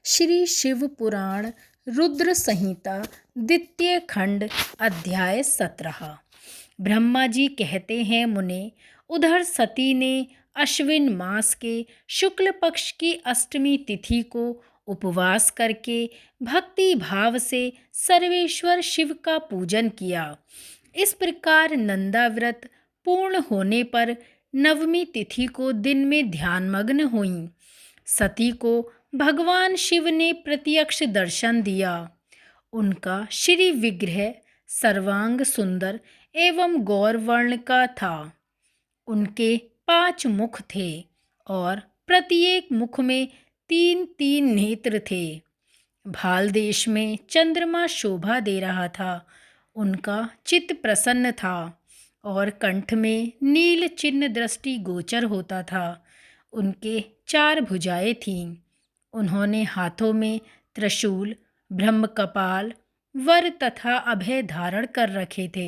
श्री शिव पुराण रुद्र संहिता द्वितीय खंड अध्याय 17। ब्रह्मा जी कहते हैं, मुने, उधर सती ने अश्विन मास के शुक्ल पक्ष की अष्टमी तिथि को उपवास करके भक्ति भाव से सर्वेश्वर शिव का पूजन किया। इस प्रकार नंदा व्रत पूर्ण होने पर नवमी तिथि को दिन में ध्यानमग्न हुईं। सती को भगवान शिव ने प्रत्यक्ष दर्शन दिया। उनका श्री विग्रह सर्वांग सुंदर एवं गौरवर्ण का था। उनके 5 मुख थे और प्रत्येक मुख में 3-3 नेत्र थे। भाल देश में चंद्रमा शोभा दे रहा था। उनका चित्त प्रसन्न था और कंठ में नील चिन्ह दृष्टि गोचर होता था। उनके 4 भुजाएं थीं। उन्होंने हाथों में त्रिशूल, ब्रह्मकपाल, वर तथा अभय धारण कर रखे थे।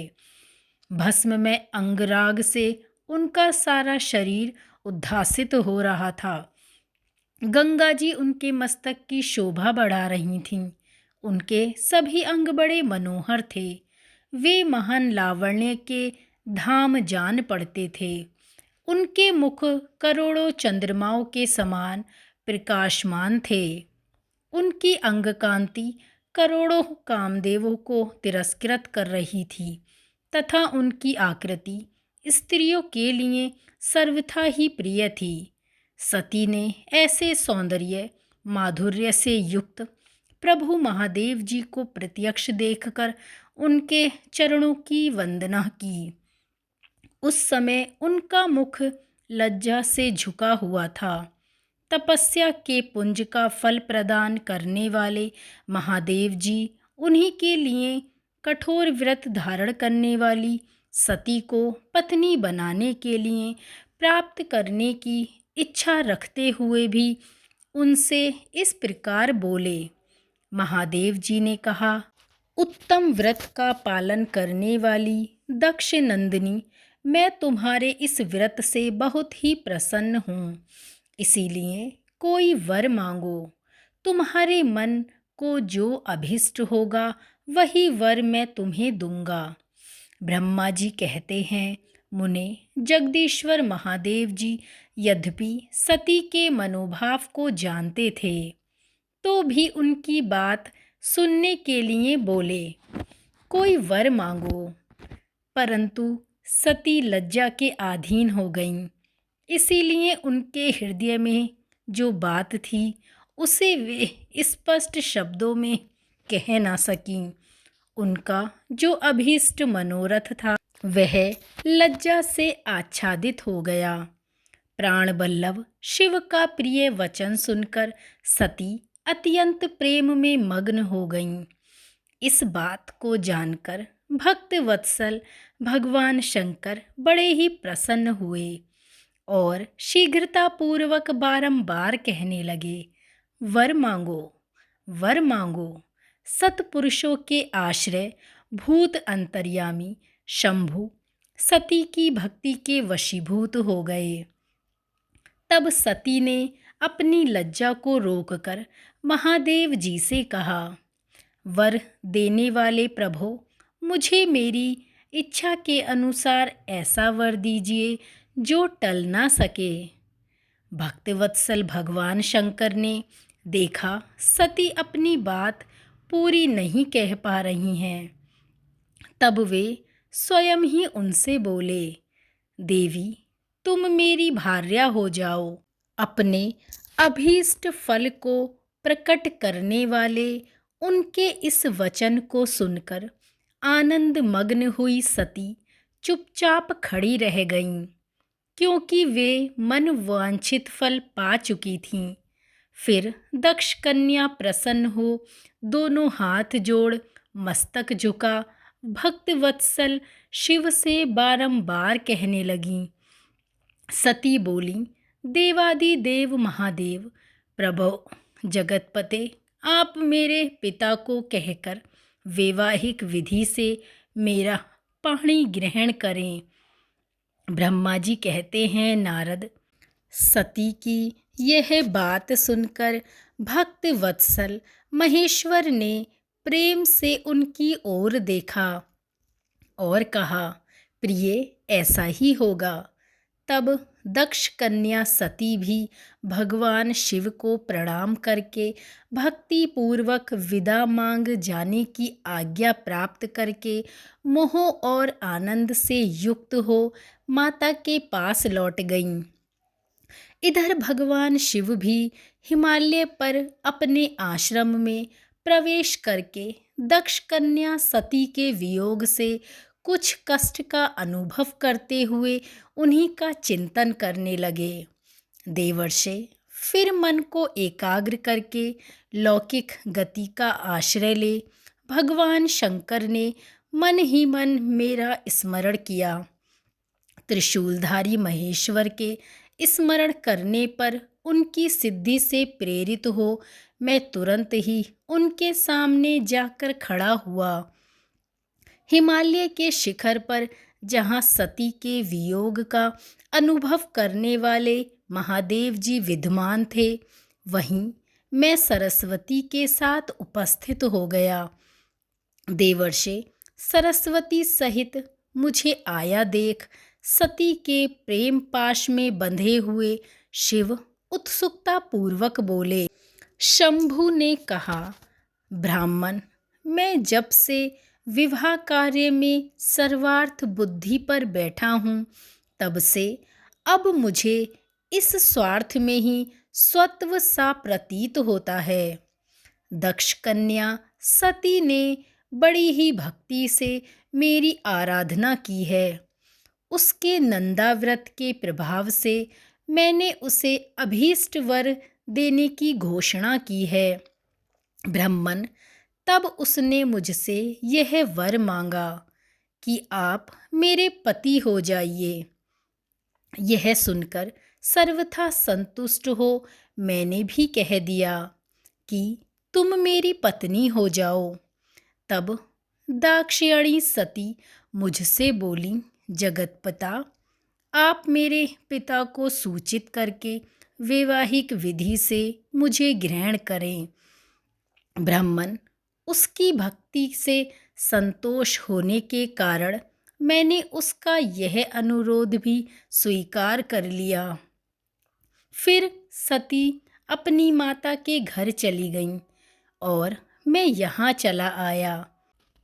भस्म में अंगराग से उनका सारा शरीर उद्भासित हो रहा था। गंगा जी उनके मस्तक की शोभा बढ़ा रही थीं। उनके सभी अंग बड़े मनोहर थे। वे महान लावण्य के धाम जान पड़ते थे। उनके मुख करोड़ों चंद्रमाओं के समान प्रकाशमान थे। उनकी अंग कांति करोड़ों कामदेवों को तिरस्कृत कर रही थी तथा उनकी आकृति स्त्रियों के लिए सर्वथा ही प्रिय थी। सती ने ऐसे सौंदर्य माधुर्य से युक्त प्रभु महादेव जी को प्रत्यक्ष देखकर उनके चरणों की वंदना की। उस समय उनका मुख लज्जा से झुका हुआ था। तपस्या के पुंज का फल प्रदान करने वाले महादेव जी उन्हीं के लिए कठोर व्रत धारण करने वाली सती को पत्नी बनाने के लिए प्राप्त करने की इच्छा रखते हुए भी उनसे इस प्रकार बोले। महादेव जी ने कहा, उत्तम व्रत का पालन करने वाली दक्ष नंदिनी, मैं तुम्हारे इस व्रत से बहुत ही प्रसन्न हूँ। इसीलिए कोई वर मांगो। तुम्हारे मन को जो अभिष्ट होगा वही वर मैं तुम्हें दूंगा। ब्रह्मा जी कहते हैं, मुने, जगदीश्वर महादेव जी यद्यपि सती के मनोभाव को जानते थे तो भी उनकी बात सुनने के लिए बोले, कोई वर मांगो। परंतु सती लज्जा के अधीन हो गईं। इसीलिए उनके हृदय में जो बात थी उसे वे स्पष्ट शब्दों में कह ना सकीं। उनका जो अभीष्ट मनोरथ था वह लज्जा से आच्छादित हो गया। प्राण बल्लभ शिव का प्रिय वचन सुनकर सती अत्यंत प्रेम में मग्न हो गईं। इस बात को जानकर भक्त वत्सल भगवान शंकर बड़े ही प्रसन्न हुए और शीघ्रतापूर्वक बारंबार कहने लगे, वर मांगो, वर मांगो। सतपुरुषों के आश्रय भूत अंतर्यामी शंभु सती की भक्ति के वशीभूत हो गए। तब सती ने अपनी लज्जा को रोककर महादेव जी से कहा, वर देने वाले प्रभो, मुझे मेरी इच्छा के अनुसार ऐसा वर दीजिए जो टल ना सके। भक्तवत्सल भगवान शंकर ने देखा सती अपनी बात पूरी नहीं कह पा रही हैं। तब वे स्वयं ही उनसे बोले, देवी, तुम मेरी भार्या हो जाओ। अपने अभीष्ट फल को प्रकट करने वाले उनके इस वचन को सुनकर आनंद मग्न हुई सती चुपचाप खड़ी रह गईं, क्योंकि वे मन वांछित फल पा चुकी थीं। फिर दक्ष कन्या प्रसन्न हो दोनों हाथ जोड़ मस्तक झुका भक्त वत्सल शिव से बारंबार कहने लगीं। सती बोली, देवादिदेव महादेव, प्रभो जगतपते, आप मेरे पिता को कहकर वैवाहिक विधि से मेरा पाणी ग्रहण करें। ब्रह्मा जी कहते हैं, नारद, सती की यह बात सुनकर भक्त वत्सल महेश्वर ने प्रेम से उनकी ओर देखा और कहा, प्रिय, ऐसा ही होगा। तब दक्ष कन्या सती भी भगवान शिव को प्रणाम करके भक्ति पूर्वक विदा मांग जाने की आज्ञा प्राप्त करके मोह और आनंद से युक्त हो माता के पास लौट गईं। इधर भगवान शिव भी हिमालय पर अपने आश्रम में प्रवेश करके दक्ष कन्या सती के वियोग से कुछ कष्ट का अनुभव करते हुए उन्हीं का चिंतन करने लगे। देवर्षि फिर मन को एकाग्र करके लौकिक गति का आश्रय ले भगवान शंकर ने मन ही मन मेरा स्मरण किया। त्रिशूलधारी महेश्वर के स्मरण करने पर उनकी सिद्धि से प्रेरित हो मैं तुरंत ही उनके सामने जाकर खड़ा हुआ। हिमालय के शिखर पर जहाँ सती के वियोग का अनुभव करने वाले महादेव जी विद्यमान थे, वहीं मैं सरस्वती के साथ उपस्थित हो गया। देवर्षि सरस्वती सहित मुझे आया देख सती के प्रेम पाश में बंधे हुए शिव उत्सुकता पूर्वक बोले। शंभु ने कहा, ब्राह्मण, मैं जब से विवाह कार्य में सर्वार्थ बुद्धि पर बैठा हूँ, तब से अब मुझे इस स्वार्थ में ही स्वत्व सा प्रतीत होता है। दक्ष कन्या सती ने बड़ी ही भक्ति से मेरी आराधना की है। उसके नंदाव्रत के प्रभाव से मैंने उसे अभीष्ट वर देने की घोषणा की है। ब्राह्मण, तब उसने मुझसे यह वर मांगा कि आप मेरे पति हो जाइए। यह सुनकर सर्वथा संतुष्ट हो मैंने भी कह दिया कि तुम मेरी पत्नी हो जाओ। तब दाक्षायणी सती मुझसे बोली, जगतपिता, आप मेरे पिता को सूचित करके वैवाहिक विधि से मुझे ग्रहण करें। ब्राह्मण, उसकी भक्ति से संतोष होने के कारण मैंने उसका यह अनुरोध भी स्वीकार कर लिया। फिर सती अपनी माता के घर चली गईं और मैं यहाँ चला आया।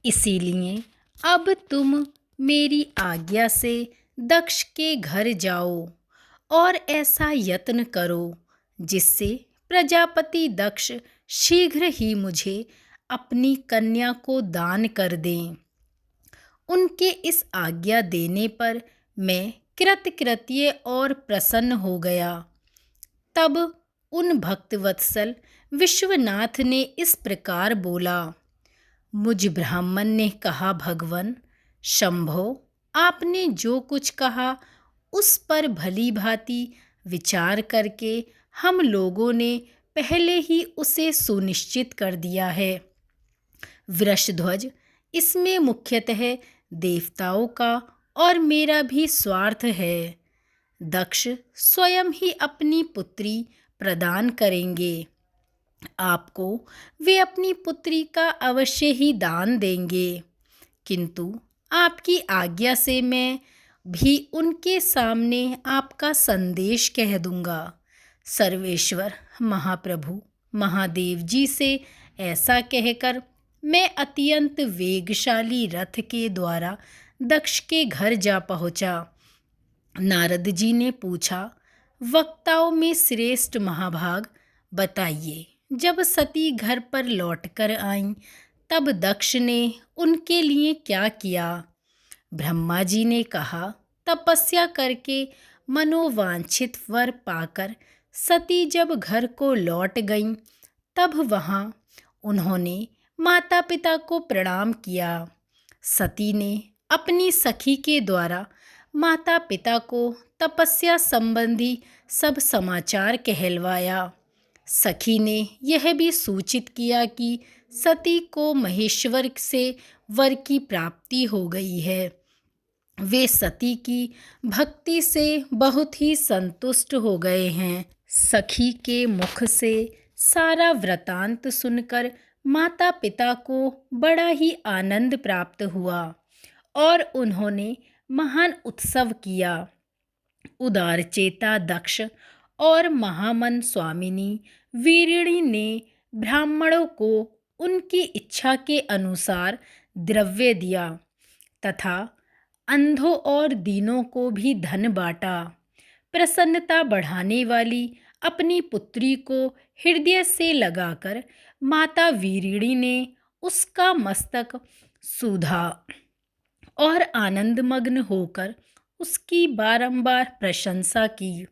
इसीलिए अब तुम मेरी आज्ञा से दक्ष के घर जाओ और ऐसा यत्न करो जिससे प्रजापति दक्ष शीघ्र ही मुझे अपनी कन्या को दान कर दें। उनके इस आज्ञा देने पर मैं कृतकृत्य और प्रसन्न हो गया। तब उन भक्तवत्सल विश्वनाथ ने इस प्रकार बोला, मुझ ब्राह्मण ने कहा, भगवान शंभो, आपने जो कुछ कहा उस पर भली भांति विचार करके हम लोगों ने पहले ही उसे सुनिश्चित कर दिया है। वृषध्वज, इसमें मुख्यतः देवताओं का और मेरा भी स्वार्थ है। दक्ष स्वयं ही अपनी पुत्री प्रदान करेंगे। आपको वे अपनी पुत्री का अवश्य ही दान देंगे, किंतु आपकी आज्ञा से मैं भी उनके सामने आपका संदेश कह दूंगा। सर्वेश्वर महाप्रभु महादेव जी से ऐसा कहकर मैं अत्यंत वेगशाली रथ के द्वारा दक्ष के घर जा पहुंचा। नारद जी ने पूछा, वक्ताओं में श्रेष्ठ महाभाग, बताइए, जब सती घर पर लौटकर आईं तब दक्ष ने उनके लिए क्या किया? ब्रह्मा जी ने कहा, तपस्या करके मनोवांछित वर पाकर सती जब घर को लौट गईं तब वहाँ उन्होंने माता पिता को प्रणाम किया। सती ने अपनी सखी के द्वारा माता पिता को तपस्या संबंधी सब समाचार कहलवाया। सखी ने यह भी सूचित किया कि सती को महेश्वर से वर की प्राप्ति हो गई है। वे सती की भक्ति से बहुत ही संतुष्ट हो गए हैं। सखी के मुख से सारा वृतांत सुनकर माता पिता को बड़ा ही आनंद प्राप्त हुआ और उन्होंने महान उत्सव किया। उदारचेता दक्ष और महामन स्वामिनी वीरिणी ने ब्राह्मणों को उनकी इच्छा के अनुसार द्रव्य दिया तथा अंधों और दीनों को भी धन बांटा। प्रसन्नता बढ़ाने वाली अपनी पुत्री को हृदय से लगाकर माता वीरिणी ने उसका मस्तक सूधा और आनंदमग्न होकर उसकी बारंबार प्रशंसा की।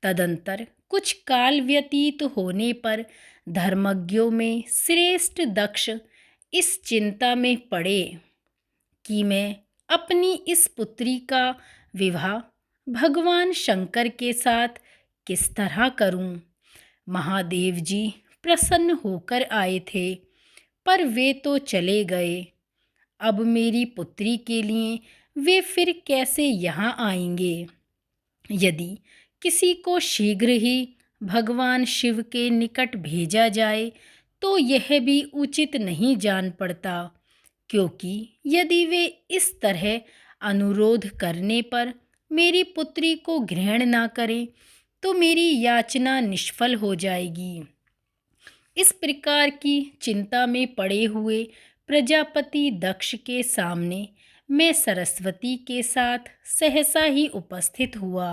तदंतर कुछ काल व्यतीत होने पर धर्मज्ञों में श्रेष्ठ दक्ष इस चिंता में पड़े कि मैं अपनी इस पुत्री का विवाह भगवान शंकर के साथ किस तरह करूं। महादेव जी प्रसन्न होकर आए थे, पर वे तो चले गए। अब मेरी पुत्री के लिए वे फिर कैसे यहाँ आएंगे। यदि किसी को शीघ्र ही भगवान शिव के निकट भेजा जाए तो यह भी उचित नहीं जान पड़ता, क्योंकि यदि वे इस तरह अनुरोध करने पर मेरी पुत्री को ग्रहण ना करें तो मेरी याचना निष्फल हो जाएगी। इस प्रकार की चिंता में पड़े हुए प्रजापति दक्ष के सामने मैं सरस्वती के साथ सहसा ही उपस्थित हुआ।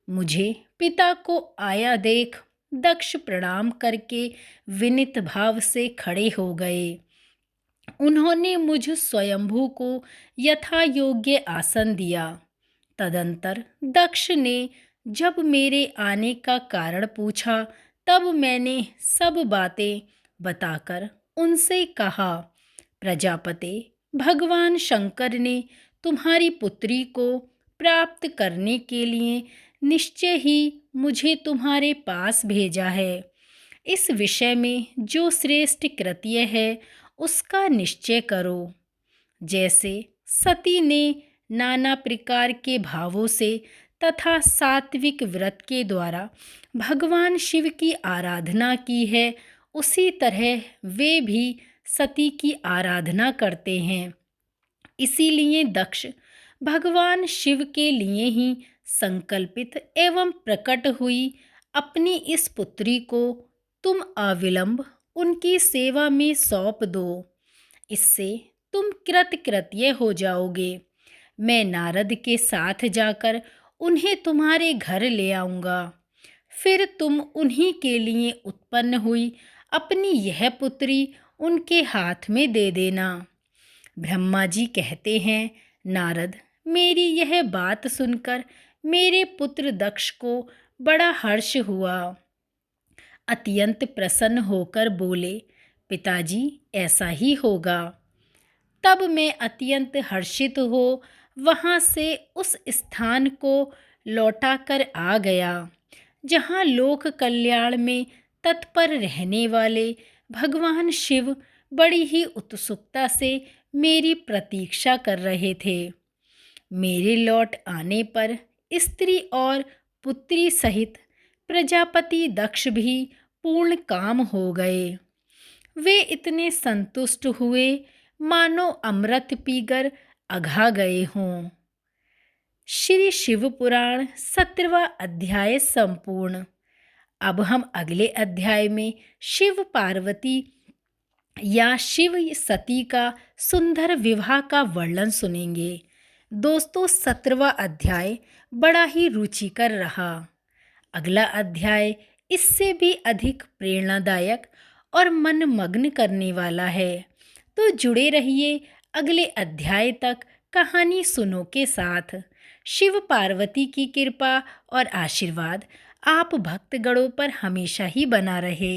मुझे पिता को आया देख दक्ष प्रणाम करके विनीत भाव से खड़े हो गए। उन्होंने मुझ स्वयंभू को यथा योग्य आसन दिया। तदंतर दक्ष ने जब मेरे आने का कारण पूछा तब मैंने सब बातें बताकर उनसे कहा, प्रजापते, भगवान शंकर ने तुम्हारी पुत्री को प्राप्त करने के लिए निश्चय ही मुझे तुम्हारे पास भेजा है। इस विषय में जो श्रेष्ठ कृत्य है उसका निश्चय करो। जैसे सती ने नाना प्रकार के भावों से तथा सात्विक व्रत के द्वारा भगवान शिव की आराधना की है, उसी तरह वे भी सती की आराधना करते हैं। इसीलिए दक्ष भगवान शिव के लिए ही संकल्पित एवं प्रकट हुई अपनी इस पुत्री को तुम अविलंब उनकी सेवा में सौंप दो। इससे तुम कृतकृत्य हो जाओगे। मैं नारद के साथ जाकर उन्हें तुम्हारे घर ले आऊँगा। फिर तुम उन्हीं के लिए उत्पन्न हुई अपनी यह पुत्री उनके हाथ में दे देना। ब्रह्मा जी कहते हैं, नारद, मेरी यह बात सुनकर मेरे पुत्र दक्ष को बड़ा हर्ष हुआ। अत्यंत प्रसन्न होकर बोले, पिताजी, ऐसा ही होगा। तब मैं अत्यंत हर्षित हो वहाँ से उस स्थान को लौटाकर आ गया जहाँ लोक कल्याण में तत्पर रहने वाले भगवान शिव बड़ी ही उत्सुकता से मेरी प्रतीक्षा कर रहे थे। मेरे लौट आने पर स्त्री और पुत्री सहित प्रजापति दक्ष भी पूर्ण काम हो गए। वे इतने संतुष्ट हुए मानो अमृत पीकर अघा गए हों। श्री शिव पुराण 17वां अध्याय संपूर्ण। अब हम अगले अध्याय में शिव पार्वती या शिव सती का सुंदर विवाह का वर्णन सुनेंगे। दोस्तों, 17वां अध्याय बड़ा ही रुचिकर रहा। अगला अध्याय इससे भी अधिक प्रेरणादायक और मन मग्न करने वाला है। तो जुड़े रहिए अगले अध्याय तक कहानी सुनो के साथ। शिव पार्वती की कृपा और आशीर्वाद आप भक्तगणों पर हमेशा ही बना रहे।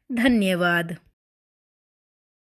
धन्यवाद।